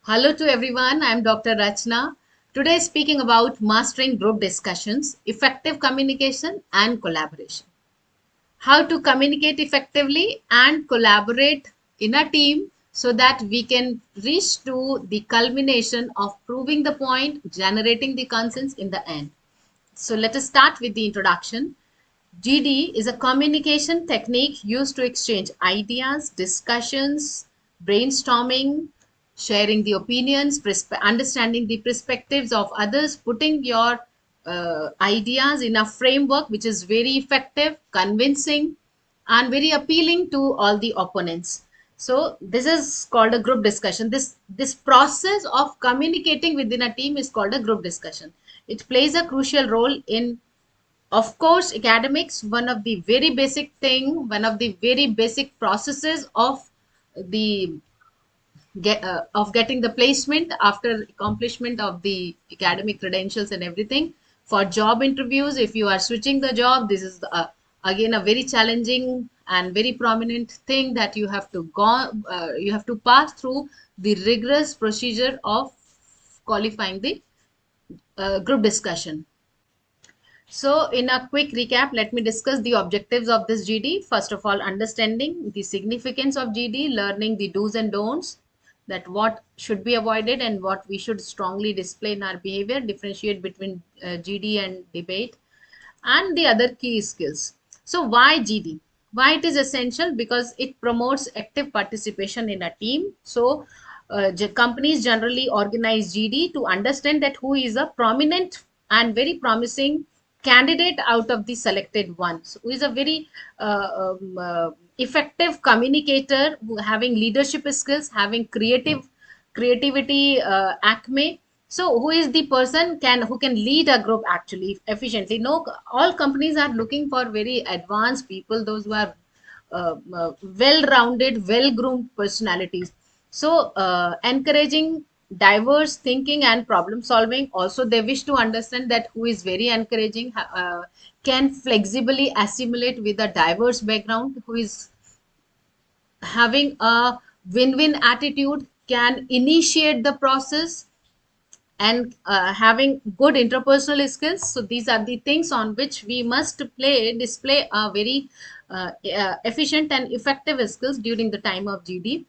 Hello to everyone. I'm Dr. Rachna. Today speaking about mastering group discussions, effective communication and collaboration. How to communicate effectively and collaborate in a team so that we can reach to the culmination of proving the point, generating the consensus in the end. So let us start with the introduction. GD is a communication technique used to exchange ideas, discussions, brainstorming, sharing the opinions, understanding the perspectives of others, putting your ideas in a framework which is very effective, convincing, and very appealing to all the opponents. So this is called a group discussion. This process of communicating within a team is called a group discussion. It plays a crucial role in, of course, academics. One of the very basic thing, one of the very basic processes of the of getting the placement after accomplishment of the academic credentials and everything. For job interviews, if you are switching the job, this is again a very challenging and very prominent thing that you have to pass through the rigorous procedure of qualifying the group discussion. So, in a quick recap, let me discuss the objectives of this GD. First of all, understanding the significance of GD, learning the do's and don'ts, that what should be avoided and what we should strongly display in our behavior, differentiate between GD and debate, and the other key skills. So, why GD? Why it is essential? Because it promotes active participation in a team. So, companies generally organize GD to understand that who is a prominent and very promising candidate out of the selected ones, who is a very effective communicator, who having leadership skills, having creativity acme. So who is the person can who can lead a group actually efficiently? No, all companies are looking for very advanced people, those who are well-rounded, well-groomed personalities. So, encouraging diverse thinking and problem solving. Also, they wish to understand that who is very encouraging, can flexibly assimilate with a diverse background, who is having a win-win attitude, can initiate the process, and having good interpersonal skills. So these are the things on which we must display a very efficient and effective skills during the time of GD,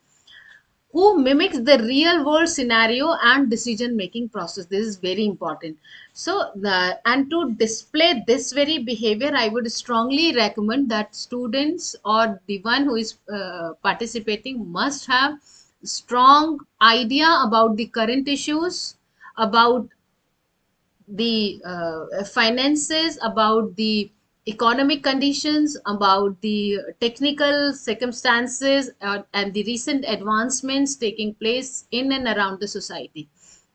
who mimics the real world scenario and decision making process. This is very important. So and to display this very behavior, I would strongly recommend that students or the one who is participating must have strong idea about the current issues, about the finances, about the economic conditions, about the technical circumstances, and the recent advancements taking place in and around the society.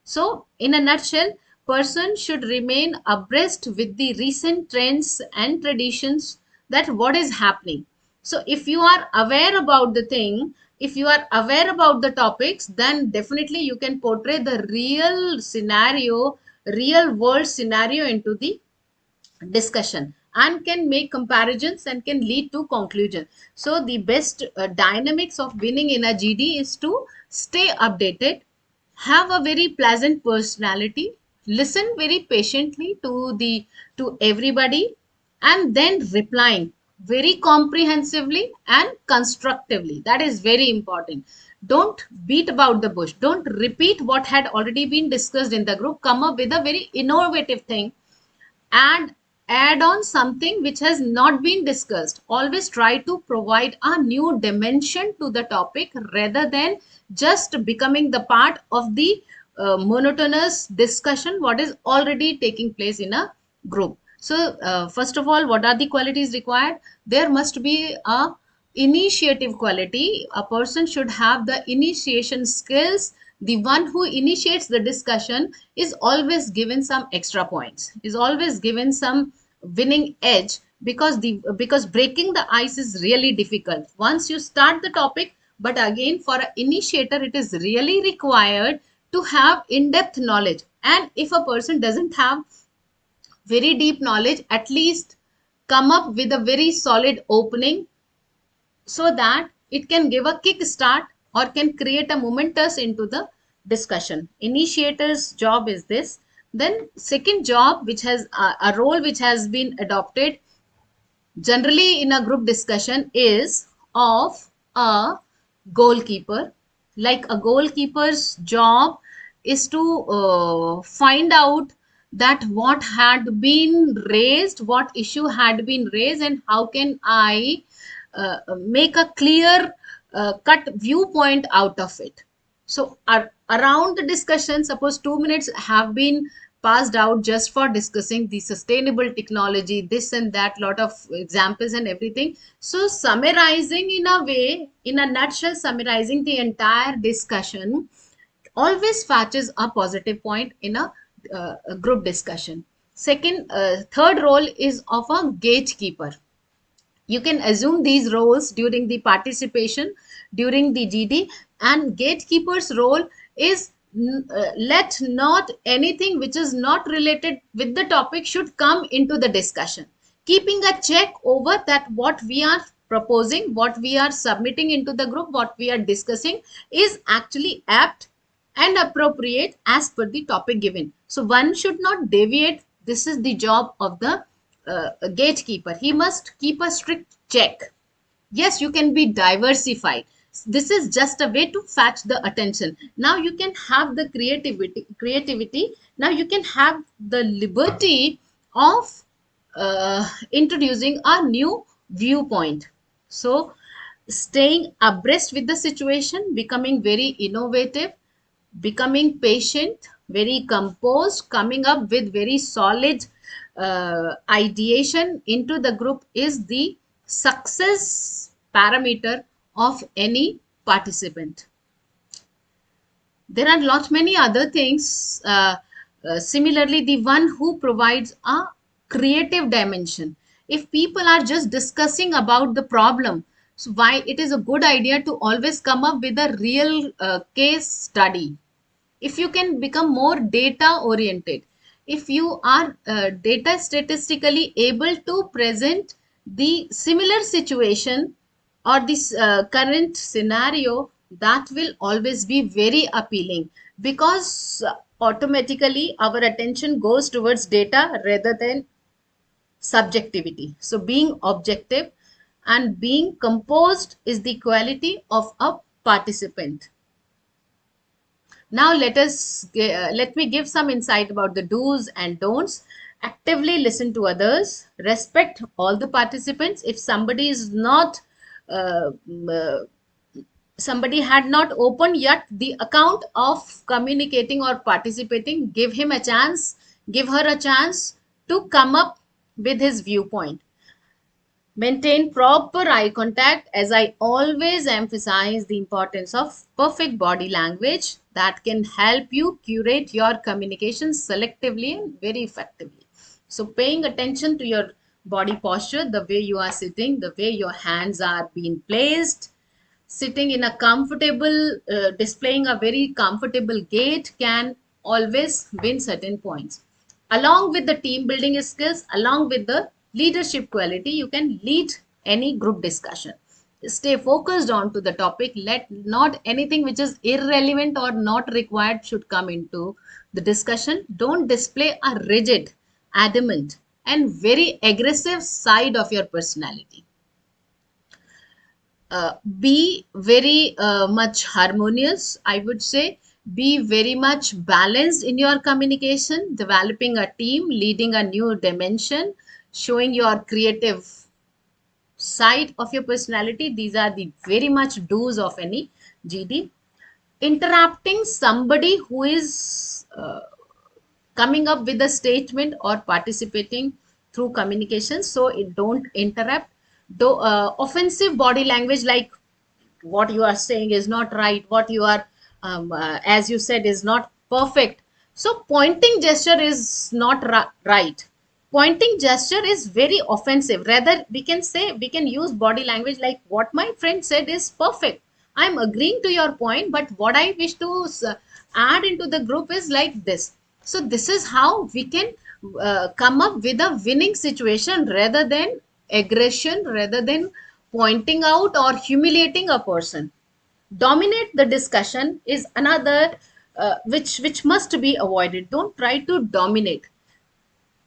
So, in a nutshell, person should remain abreast with the recent trends and traditions, that what is happening. So, if you are aware about the thing, if you are aware about the topics, then definitely you can portray the real scenario, real world scenario into the discussion, and can make comparisons and can lead to conclusion. So the best dynamics of winning in a GD is to stay updated, have a very pleasant personality, listen very patiently to everybody, and then replying very comprehensively and constructively. That is very important. Don't beat about the bush, don't repeat what had already been discussed in the group. Come up with a very innovative thing and add on something which has not been discussed. Always try to provide a new dimension to the topic rather than just becoming the part of the monotonous discussion what is already taking place in a group. So first of all, what are the qualities required? There must be a initiative quality. A person should have the initiation skills. The one who initiates the discussion is always given some extra points, is always given some winning edge, because breaking the ice is really difficult once you start the topic. But again, for an initiator, it is really required to have in-depth knowledge. And if a person doesn't have very deep knowledge, at least come up with a very solid opening, so that it can give a kick start or can create a momentous into the discussion. Initiator's job is this. Then second job, which has a role which has been adopted generally in a group discussion, is of a goalkeeper. Like a goalkeeper's job is to find out that what had been raised, what issue had been raised, and how can I make a clear cut viewpoint out of it. So around the discussion, suppose 2 minutes have been passed out just for discussing the sustainable technology, this and that, lot of examples and everything. So summarizing in a way, in a nutshell, summarizing the entire discussion always fetches a positive point in a group discussion. Third role is of a gatekeeper. You can assume these roles during the participation during the GD, and gatekeeper's role is let not anything which is not related with the topic should come into the discussion, keeping a check over that what we are proposing, what we are submitting into the group, what we are discussing is actually apt and appropriate as per the topic given. So one should not deviate. This is the job of the gatekeeper. He must keep a strict check. Yes, you can be diversified. This is just a way to fetch the attention. Now you can have the creativity. Now you can have the liberty of introducing a new viewpoint. So staying abreast with the situation, becoming very innovative, becoming patient, very composed, coming up with very solid ideation into the group is the success parameter of any participant. There are lot many other things. Similarly, the one who provides a creative dimension. If people are just discussing about the problem, so why it is a good idea to always come up with a real case study. If you can become more data oriented, if you are data statistically able to present the similar situation or this current scenario, that will always be very appealing, because automatically our attention goes towards data rather than subjectivity. So being objective and being composed is the quality of a participant. Now let me give some insight about the do's and don'ts. Actively listen to others. Respect all the participants. If somebody is not uh, uh, somebody had not opened yet the account of communicating or participating, give him a chance, give her a chance to come up with his viewpoint. Maintain proper eye contact, as I always emphasize the importance of perfect body language that can help you curate your communication selectively and very effectively. So, paying attention to your body posture, the way you are sitting, the way your hands are being placed, sitting in a comfortable, displaying a very comfortable gait can always win certain points. Along with the team building skills, along with the leadership quality, you can lead any group discussion. Stay focused on to the topic. Let not anything which is irrelevant or not required should come into the discussion. Don't display a rigid, adamant, and very aggressive side of your personality. Be very much harmonious, I would say. Be very much balanced in your communication, developing a team, leading a new dimension, showing your creative side of your personality. These are the very much do's of any GD. Interrupting somebody who is coming up with a statement or participating through communication, so it don't interrupt. Though offensive body language, like what you are saying is not right, what you are as you said is not perfect, so pointing gesture is not right. Pointing gesture is very offensive. Rather, we can say, we can use body language like what my friend said is perfect, I'm agreeing to your point, but what I wish to add into the group is like this. So this is how we can come up with a winning situation rather than aggression, rather than pointing out or humiliating a person. Dominate the discussion is another which must be avoided. Don't try to dominate.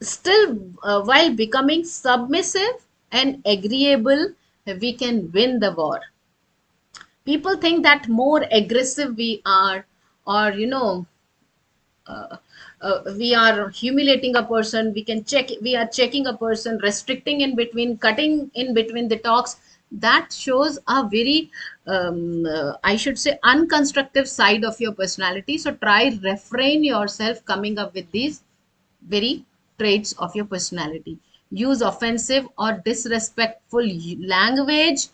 Still, while becoming submissive and agreeable, we can win the war. People think that more aggressive we are, or uh, we are humiliating a person, we are checking a person, restricting in between, cutting in between the talks. That shows a very I should say unconstructive side of your personality. So try refrain yourself coming up with these very traits of your personality. Use offensive or disrespectful language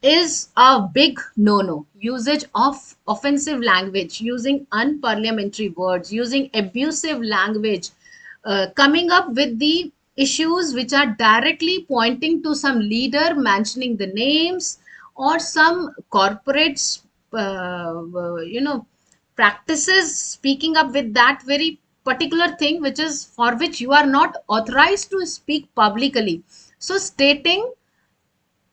is a big no-no. Usage of offensive language, using unparliamentary words, using abusive language, coming up with the issues which are directly pointing to some leader, mentioning the names, or some corporates, practices, speaking up with that very particular thing which is for which you are not authorized to speak publicly. So stating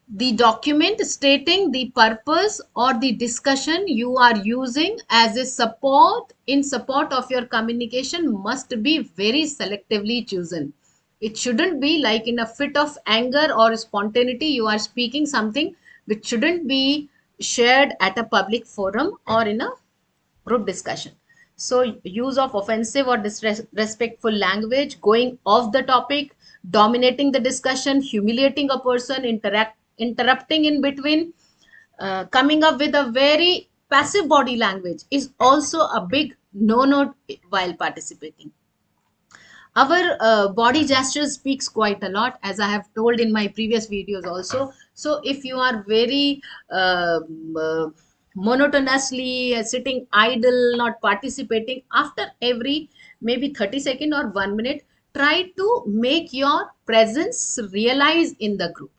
the document, stating the purpose or the discussion you are using as a support in support of your communication must be very selectively chosen. It shouldn't be like in a fit of anger or spontaneity you are speaking something which shouldn't be shared at a public forum or in a group discussion. So use of offensive or disrespectful language, going off the topic, dominating the discussion, humiliating a person, interrupting in between, coming up with a very passive body language is also a big no while participating. Our body gesture speaks quite a lot, as I have told in my previous videos also. So if you are very monotonously sitting idle, not participating, after every maybe 30 second or 1 minute, try to make your presence realize in the group.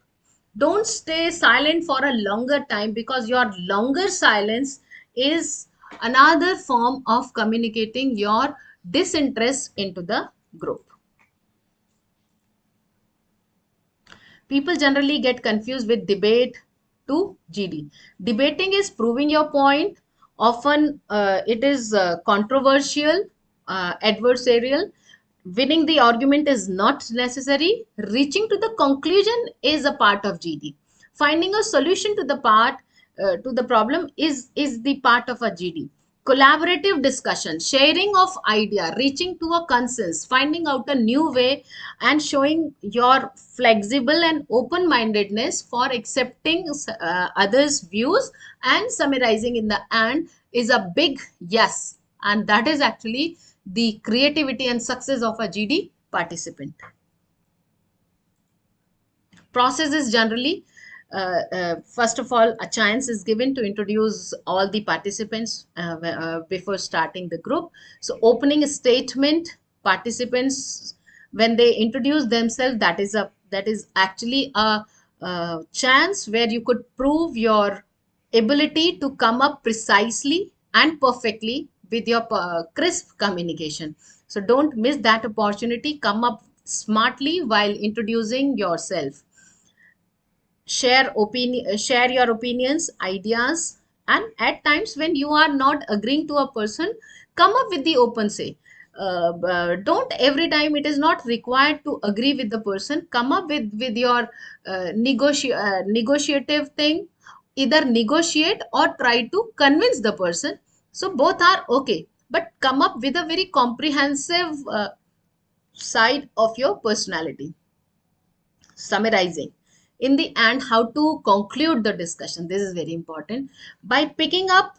Don't stay silent for a longer time, because your longer silence is another form of communicating your disinterest into the group. People generally get confused with debate to GD. Debating is proving your point. Often it is controversial, adversarial. Winning the argument is not necessary. Reaching to the conclusion is a part of GD. Finding a solution to the problem is the part of a GD. Collaborative discussion, sharing of idea, reaching to a consensus, finding out a new way, and showing your flexible and open mindedness for accepting others views and summarizing in the end is a big yes. And that is actually the creativity and success of a GD participant. Process is generally, first of all, a chance is given to introduce all the participants before starting the group. So opening a statement, participants, when they introduce themselves, that is actually a chance where you could prove your ability to come up precisely and perfectly with your crisp communication. So don't miss that opportunity. Come up smartly while introducing yourself. Share your opinions, ideas, and at times when you are not agreeing to a person, come up with the open say. Don't every time, it is not required to agree with the person. Come up with your negotiative thing. Either negotiate or try to convince the person. So both are okay, but come up with a very comprehensive side of your personality. Summarizing in the end, how to conclude the discussion, this is very important. By picking up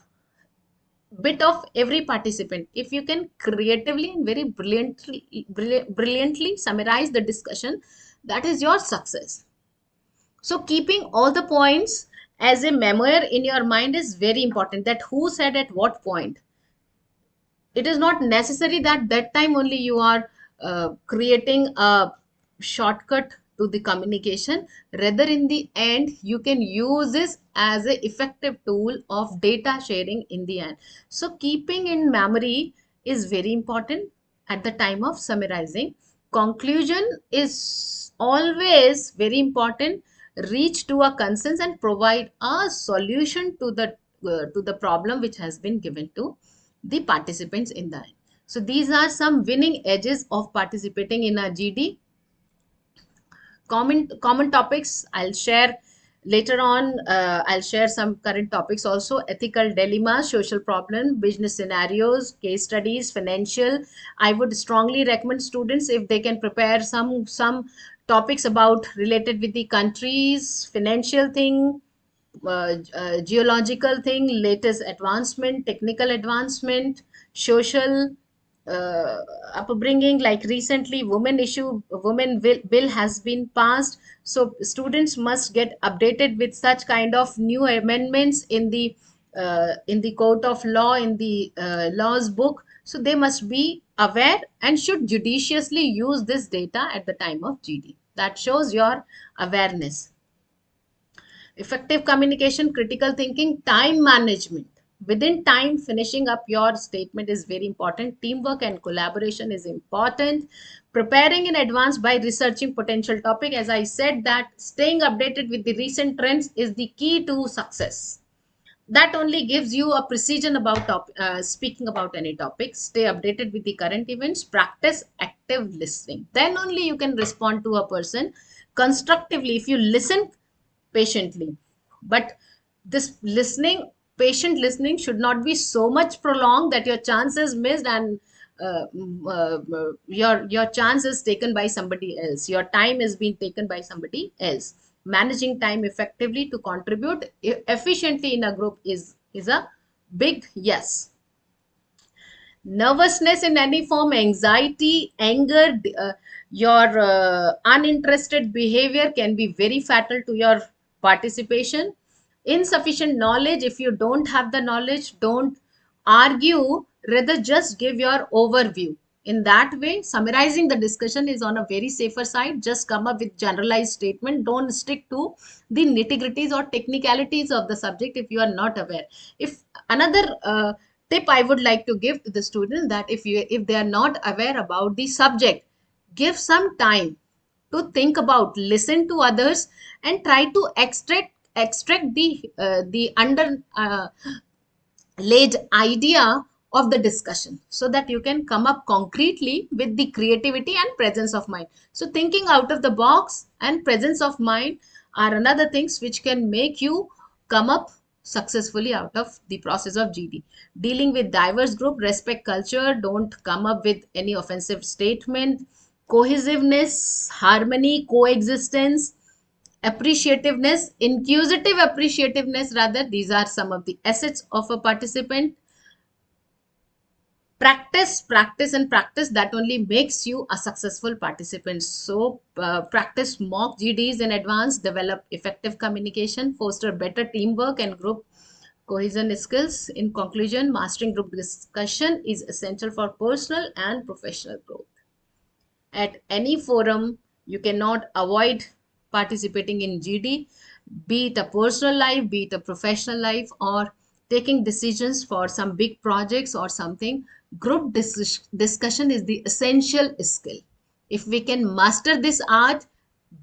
bit of every participant, if you can creatively and very brilliantly summarize the discussion, that is your success. So keeping all the points as a memoir in your mind is very important, that who said at what point. It is not necessary that that time only you are creating a shortcut to the communication. Rather, in the end, you can use this as an effective tool of data sharing in the end. So keeping in memory is very important at the time of summarizing. Conclusion is always very important. Reach to a consensus and provide a solution to the problem which has been given to the participants in the end. So these are some winning edges of participating in a GD. Common topics I'll share later on. I'll share some current topics also: ethical dilemmas, social problem, business scenarios, case studies, financial. I would strongly recommend students, if they can prepare some topics about related with the countries, financial thing, geological thing, latest advancement, technical advancement, social upbringing. Like recently, women bill has been passed, so students must get updated with such kind of new amendments in the court of law, in the laws book. So they must be aware and should judiciously use this data at the time of GD. That shows your awareness. Effective communication, critical thinking, time management. Within time, finishing up your statement is very important. Teamwork and collaboration is important. Preparing in advance by researching potential topic. As I said, that staying updated with the recent trends is the key to success. That only gives you a precision about speaking about any topic. Stay updated with the current events. Practice active listening. Then only you can respond to a person constructively if you listen patiently. But this listening, patient listening, should not be so much prolonged that your chance is missed, and your chance is taken by somebody else. Your time is being taken by somebody else. Managing time effectively to contribute efficiently in a group is a big yes. Nervousness in any form, anxiety, anger, your uninterested behavior can be very fatal to your participation. Insufficient knowledge, if you don't have the knowledge, don't argue, rather just give your overview. In that way, summarizing the discussion is on a very safer side. Just come up with generalized statement. Don't stick to the nitty gritties or technicalities of the subject if you are not aware. If another tip I would like to give to the students, that if they are not aware about the subject, give some time to think about, listen to others, and try to extract the under laid idea of the discussion, so that you can come up concretely with the creativity and presence of mind. So thinking out of the box and presence of mind are another things which can make you come up successfully out of the process of GD. Dealing with diverse group, respect culture, don't come up with any offensive statement. Cohesiveness, harmony, coexistence, appreciativeness, inquisitive appreciativeness rather, these are some of the assets of a participant. Practice and practice, that only makes you a successful participant. So practice mock GDs in advance, develop effective communication, foster better teamwork and group cohesion skills. In conclusion, mastering group discussion is essential for personal and professional growth. At any forum, you cannot avoid participating in GD, be it a personal life, be it a professional life, or taking decisions for some big projects or something. Group discussion is the essential skill. If we can master this art,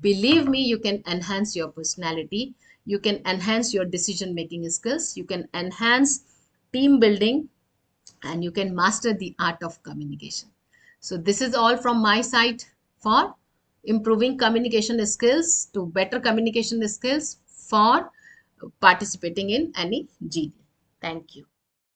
believe me, you can enhance your personality, you can enhance your decision making skills, you can enhance team building, and you can master the art of communication. So this is all from my side for improving communication skills to better communication skills for participating in any GD. Thank you.